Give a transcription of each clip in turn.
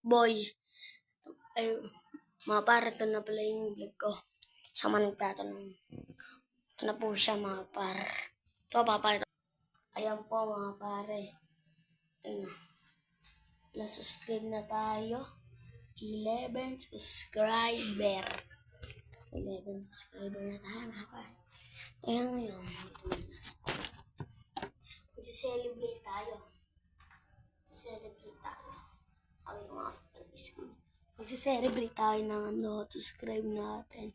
boy. Ay, mga pare, ito na pala yung vlog ko. Sa mga nagtatanong. Ito na po siya, mga pare. Ito, papayta. Ayan po, mga pare. Ayun. Na-subscribe na tayo. 11 subscriber. 11 subscriber na tayo, mga pare. Ayan ngayon. Mag-celebrate tayo. Mag-celebrate tayo. Ay, mga school. Mag-celebrate tayo ng subscribe natin.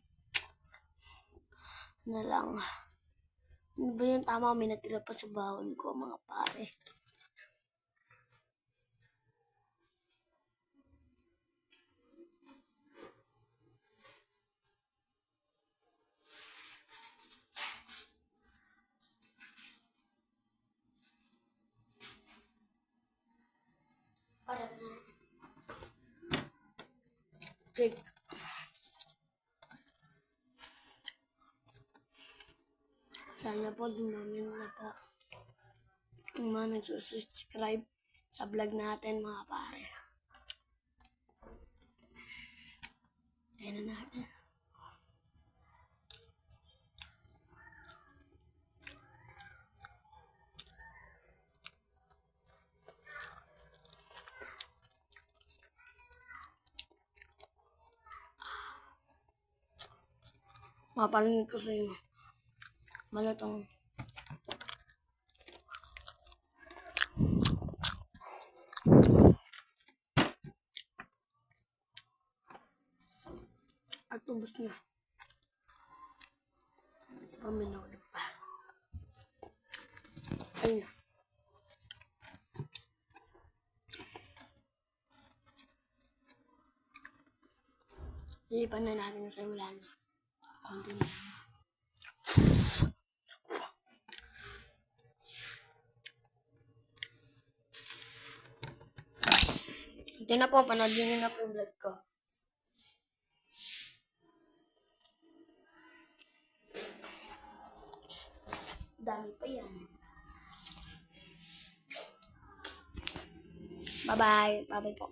Na lang. Ano ba yung tama? May natira pa sa bawon ko, mga pare. Para na. Cake. Sana po dumami na po ang mga nagsusubscribe sa vlog natin, mga pare. Ayan na natin. Maparinig ko sa inyo. Malutong. At tubos na. Paminaw na pa. Ayun. Ilipan na natin sa ulan. Konti na. Ito na po, panoodin nyo na po yung vlog ko. Dami pa yan. Bye-bye. Bye-bye po.